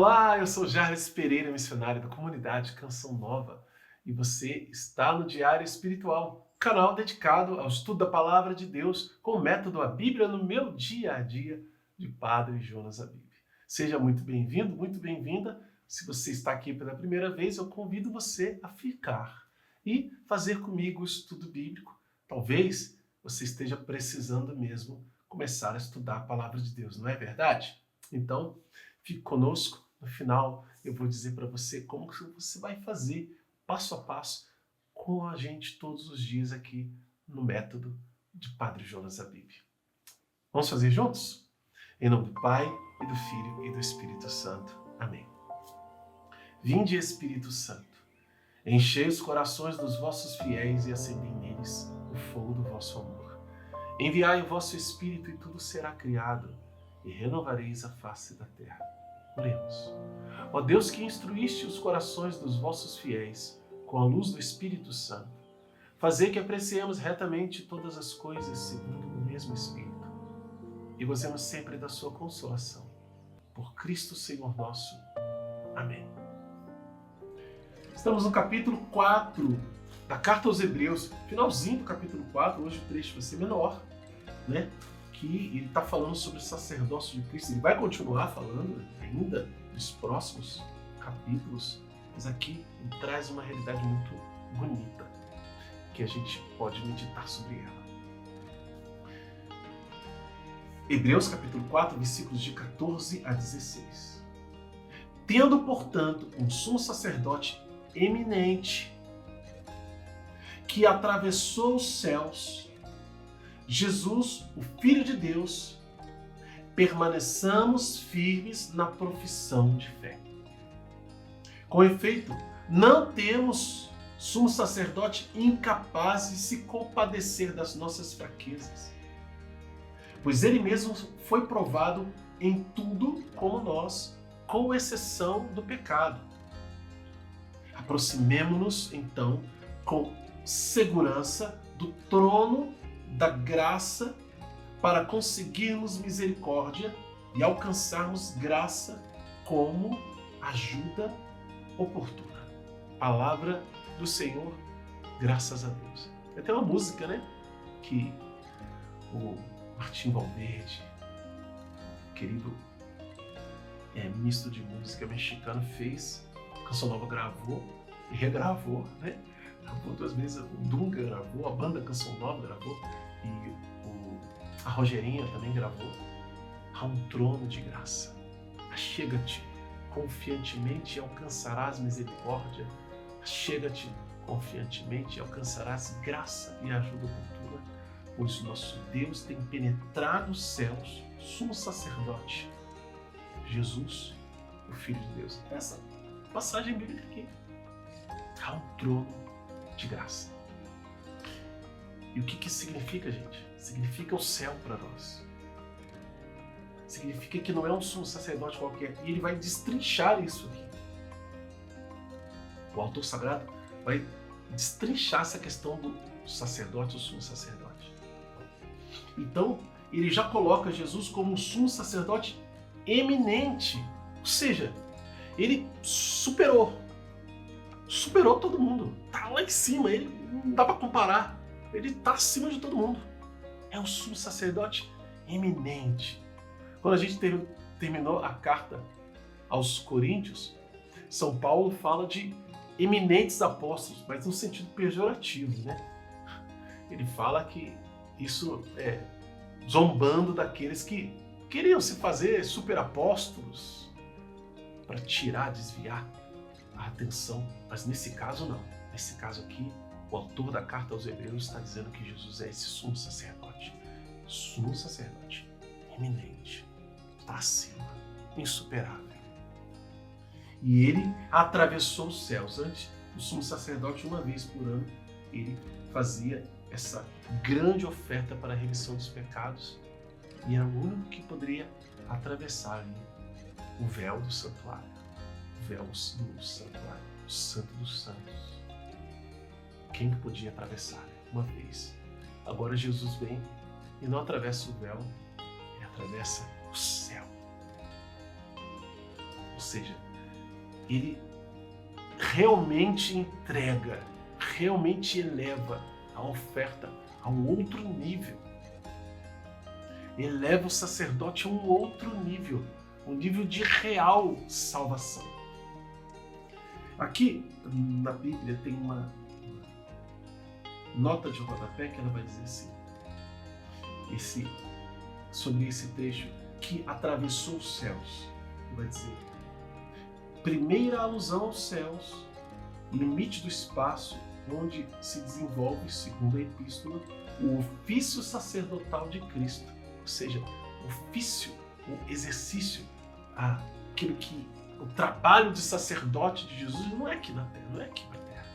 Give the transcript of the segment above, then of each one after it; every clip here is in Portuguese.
Olá, eu sou Jarles Pereira, missionário da comunidade Canção Nova, e você está no Diário Espiritual, canal dedicado ao estudo da Palavra de Deus com o método A Bíblia no meu dia a dia, de Padre Jonas Abib. Seja muito bem-vindo, muito bem-vinda. Se você está aqui pela primeira vez, eu convido você a ficar e fazer comigo o estudo bíblico. Talvez você esteja precisando mesmo começar a estudar a Palavra de Deus, não é verdade? Então, fique conosco. No final, eu vou dizer para você como que você vai fazer passo a passo com a gente todos os dias aqui no método de Padre Jonas Abib. Vamos fazer juntos? Em nome do Pai, e do Filho e do Espírito Santo. Amém. Vinde, Espírito Santo, enchei os corações dos vossos fiéis e acendei neles o fogo do vosso amor. Enviai o vosso Espírito e tudo será criado, e renovareis a face da terra. Oremos. Ó Deus, que instruíste os corações dos vossos fiéis com a luz do Espírito Santo, fazei que apreciemos retamente todas as coisas segundo o mesmo Espírito e gozemos sempre da sua consolação. Por Cristo Senhor nosso. Amém. Estamos no capítulo 4 da Carta aos Hebreus, finalzinho do capítulo 4, hoje o trecho vai ser menor, né? Que ele está falando sobre o sacerdócio de Cristo. Ele vai continuar falando ainda nos próximos capítulos, mas aqui ele traz uma realidade muito bonita que a gente pode meditar sobre ela. Hebreus capítulo 4, versículos de 14 a 16. Tendo, portanto, um sumo sacerdote eminente que atravessou os céus, Jesus, o Filho de Deus, permaneçamos firmes na profissão de fé. Com efeito, não temos sumo sacerdote incapaz de se compadecer das nossas fraquezas, pois ele mesmo foi provado em tudo como nós, com exceção do pecado. Aproximemo-nos, então, com segurança do trono da graça para conseguirmos misericórdia e alcançarmos graça como ajuda oportuna. Palavra do Senhor, graças a Deus. Tem uma música, né, que o Martim Valverde, querido ministro de música mexicano, fez, a Canção Nova gravou e regravou, né? Gravou 2 vezes, o Dunga gravou, a banda Canção Nova gravou e a Rogerinha também gravou. Há um trono de graça. Achega-te confiantemente e alcançarás misericórdia. Achega-te confiantemente e alcançarás graça e ajuda oportuna, pois nosso Deus tem penetrado os céus, sumo sacerdote, Jesus, o Filho de Deus. Essa passagem bíblica aqui. Há um trono de graça. E o que isso significa, gente? Significa o céu para nós. Significa que não é um sumo sacerdote qualquer. E ele vai destrinchar isso aqui. O autor sagrado vai destrinchar essa questão do sacerdote, do sumo sacerdote. Então, ele já coloca Jesus como um sumo sacerdote eminente. Ou seja, ele superou todo mundo. Tá lá em cima, ele não dá para comparar. Ele está acima de todo mundo. É um sumo sacerdote eminente. Quando a gente terminou a carta aos Coríntios, São Paulo fala de eminentes apóstolos, mas no sentido pejorativo, né? Ele fala que isso é zombando daqueles que queriam se fazer superapóstolos para tirar, desviar a atenção. Mas nesse caso não. Nesse caso aqui, o autor da carta aos Hebreus está dizendo que Jesus é esse sumo sacerdote eminente, está acima, insuperável. E ele atravessou os céus. Antes, o sumo sacerdote, uma vez por ano, ele fazia essa grande oferta para a remissão dos pecados e era o único que poderia atravessar ali o véu do santuário, o véu do santuário, o santo dos santos. Quem que podia atravessar? Uma vez. Agora Jesus vem e não atravessa o véu, ele atravessa o céu. Ou seja, ele realmente entrega, realmente eleva a oferta a um outro nível. Eleva o sacerdote a um outro nível, um nível de real salvação. Aqui na Bíblia tem uma nota de rodapé que ela vai dizer assim, sobre esse trecho, que atravessou os céus. Vai dizer, primeira alusão aos céus, limite do espaço onde se desenvolve, segundo a epístola, o ofício sacerdotal de Cristo. Ou seja, o ofício, o exercício, o trabalho de sacerdote de Jesus não é aqui na terra, não é aqui na terra.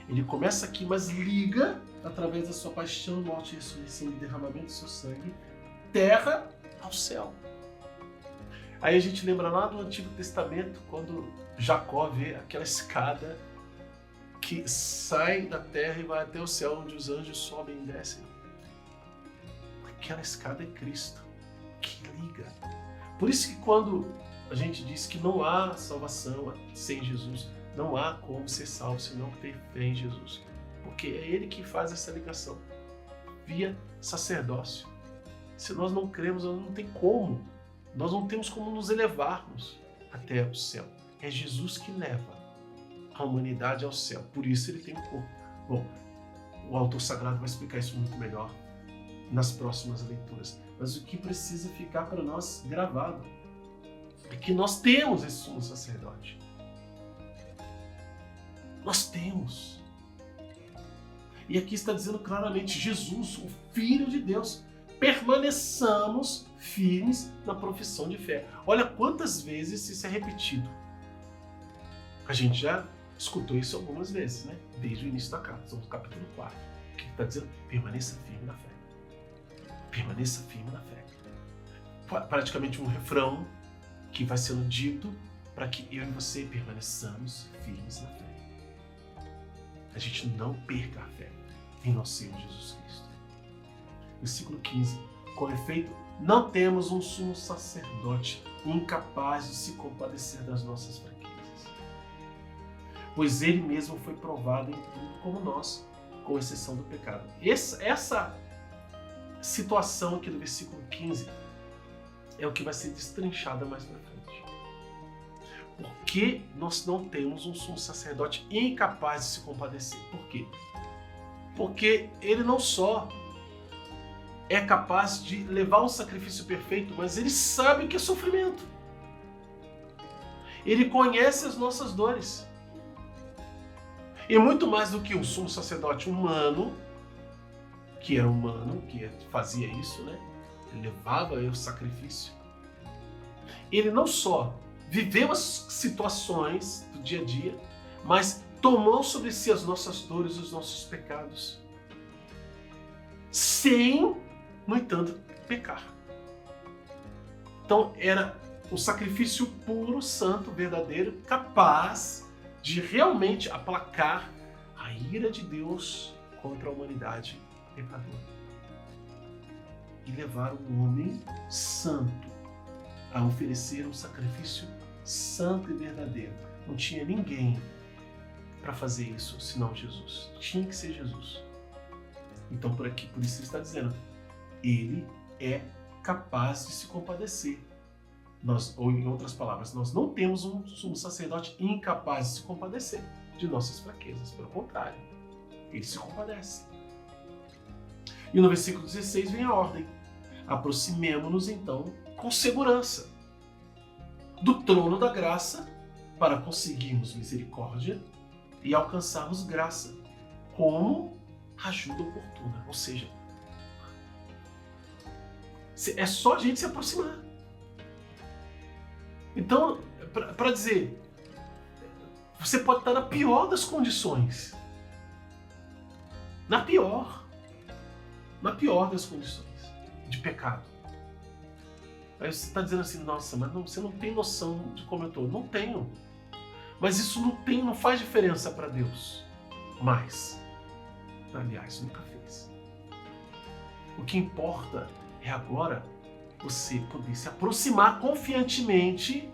Ele começa aqui, mas liga, através da sua paixão, morte e ressurreição e derramamento do seu sangue, terra ao céu. Aí a gente lembra lá do Antigo Testamento, quando Jacó vê aquela escada que sai da terra e vai até o céu, onde os anjos sobem e descem. Aquela escada é Cristo, que liga. Por isso que quando a gente diz que não há salvação sem Jesus, não há como ser salvo se não ter fé em Jesus. Porque é Ele que faz essa ligação, via sacerdócio. Se nós não cremos, não tem como. Nós não temos como nos elevarmos até o céu. É Jesus que leva a humanidade ao céu. Por isso ele tem um corpo. Bom, o autor sagrado vai explicar isso muito melhor nas próximas leituras. Mas o que precisa ficar para nós gravado é que nós temos esse sumo sacerdote. Nós temos. E aqui está dizendo claramente, Jesus, o Filho de Deus, permaneçamos firmes na profissão de fé. Olha quantas vezes isso é repetido. A gente já escutou isso algumas vezes, né? Desde o início da carta, estamos no capítulo 4. O que está dizendo? Permaneça firme na fé. Permaneça firme na fé. Praticamente um refrão que vai sendo dito para que eu e você permaneçamos firmes na fé. A gente não perca a fé em nosso Senhor Jesus Cristo. Versículo 15. Com efeito, não temos um sumo sacerdote incapaz de se compadecer das nossas fraquezas, pois ele mesmo foi provado em tudo como nós, com exceção do pecado. Essa situação aqui do versículo 15 é o que vai ser destrinchada mais para frente. Por que nós não temos um sumo sacerdote incapaz de se compadecer? Por quê? Porque ele não só é capaz de levar um sacrifício perfeito, mas ele sabe o que é sofrimento. Ele conhece as nossas dores. E muito mais do que um sumo sacerdote humano, que era humano, que fazia isso, né? Ele levava o sacrifício. Ele não só viveu as situações do dia a dia, mas tomou sobre si as nossas dores, os nossos pecados, sem, no entanto, pecar. Então era um sacrifício puro, santo, verdadeiro, capaz de realmente aplacar a ira de Deus contra a humanidade pecadora e levar um homem santo a oferecer um sacrifício santo e verdadeiro. Não tinha ninguém para fazer isso senão Jesus. Tinha que ser Jesus. Então por isso ele está dizendo, ele é capaz de se compadecer. Ou em outras palavras, nós não temos um sumo sacerdote incapaz de se compadecer de nossas fraquezas. Pelo contrário, ele se compadece. E no versículo 16 vem a ordem. Aproximemo-nos então com segurança do trono da graça para conseguirmos misericórdia e alcançarmos graça como ajuda oportuna. Ou seja, é só a gente se aproximar. Então, para dizer, você pode estar na pior das condições. Na pior das condições de pecado. Aí você está dizendo assim, nossa, mas você não tem noção de como eu estou. Não tenho. Mas isso não faz diferença para Deus. Mas, aliás, nunca fez. O que importa é agora você poder se aproximar confiantemente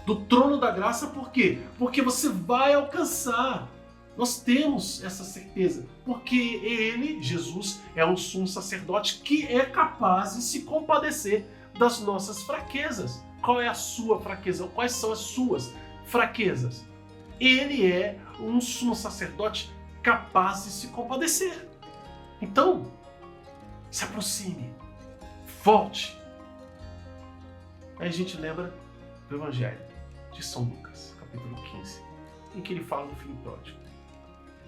do trono da graça, por quê? Porque você vai alcançar. Nós temos essa certeza, porque ele, Jesus, é um sumo sacerdote que é capaz de se compadecer das nossas fraquezas. Qual é a sua fraqueza? Quais são as suas fraquezas? Ele é um sumo sacerdote capaz de se compadecer. Então, se aproxime, volte. Aí a gente lembra do Evangelho de São Lucas, capítulo 15, em que ele fala do filho pródigo,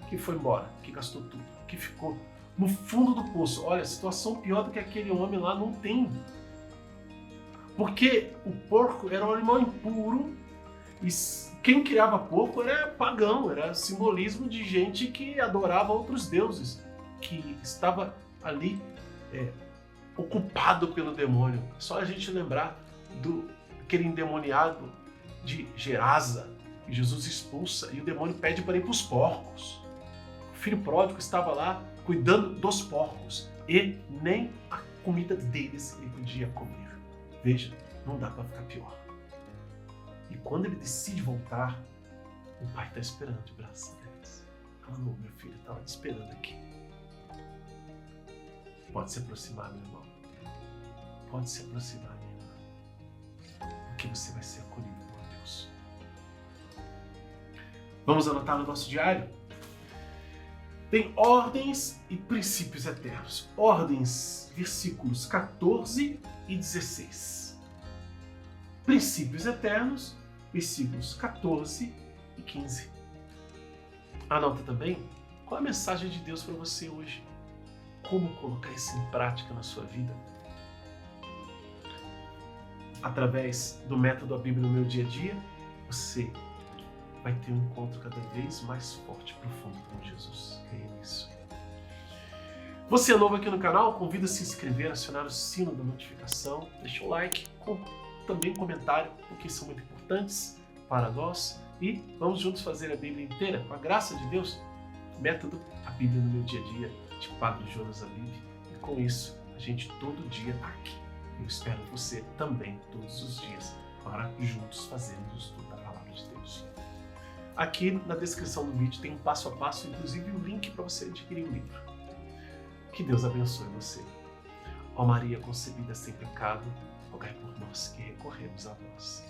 que foi embora, que gastou tudo, que ficou no fundo do poço. Olha, situação pior do que aquele homem lá não tem. Porque o porco era um animal impuro e quem criava porco era pagão, era simbolismo de gente que adorava outros deuses, que estava ali ocupado pelo demônio. Só a gente lembrar aquele endemoniado de Gerasa, que Jesus expulsa e o demônio pede para ir para os porcos. O filho pródigo estava lá cuidando dos porcos e nem a comida deles ele podia comer. Veja, não dá para ficar pior. E quando ele decide voltar, o pai está esperando de braços abertos. Falando, meu filho, estava te esperando aqui. Pode se aproximar, meu irmão. Pode se aproximar, minha irmã. Porque você vai ser acolhido por Deus. Vamos anotar no nosso diário? Tem ordens e princípios eternos. Ordens, versículos 14 e 16. Princípios eternos, versículos 14 e 15. Anota também qual é a mensagem de Deus para você hoje. Como colocar isso em prática na sua vida? Através do método A Bíblia no Meu Dia a Dia, você vai ter um encontro cada vez mais forte e profundo com Jesus. Creia nisso. Você é novo aqui no canal? Convido a se inscrever, acionar o sino da notificação, deixa um like, também um comentário, porque são muito importantes para nós. E vamos juntos fazer a Bíblia inteira, com a graça de Deus. Método A Bíblia no Meu Dia a Dia, de Padre Jonas Abib. E com isso, a gente todo dia está aqui. Eu espero você também, todos os dias, para juntos fazermos o estudo da Palavra de Deus. Aqui na descrição do vídeo tem um passo a passo, inclusive um link para você adquirir o livro. Que Deus abençoe você. Ó Maria concebida sem pecado, rogai por nós que recorremos a vós.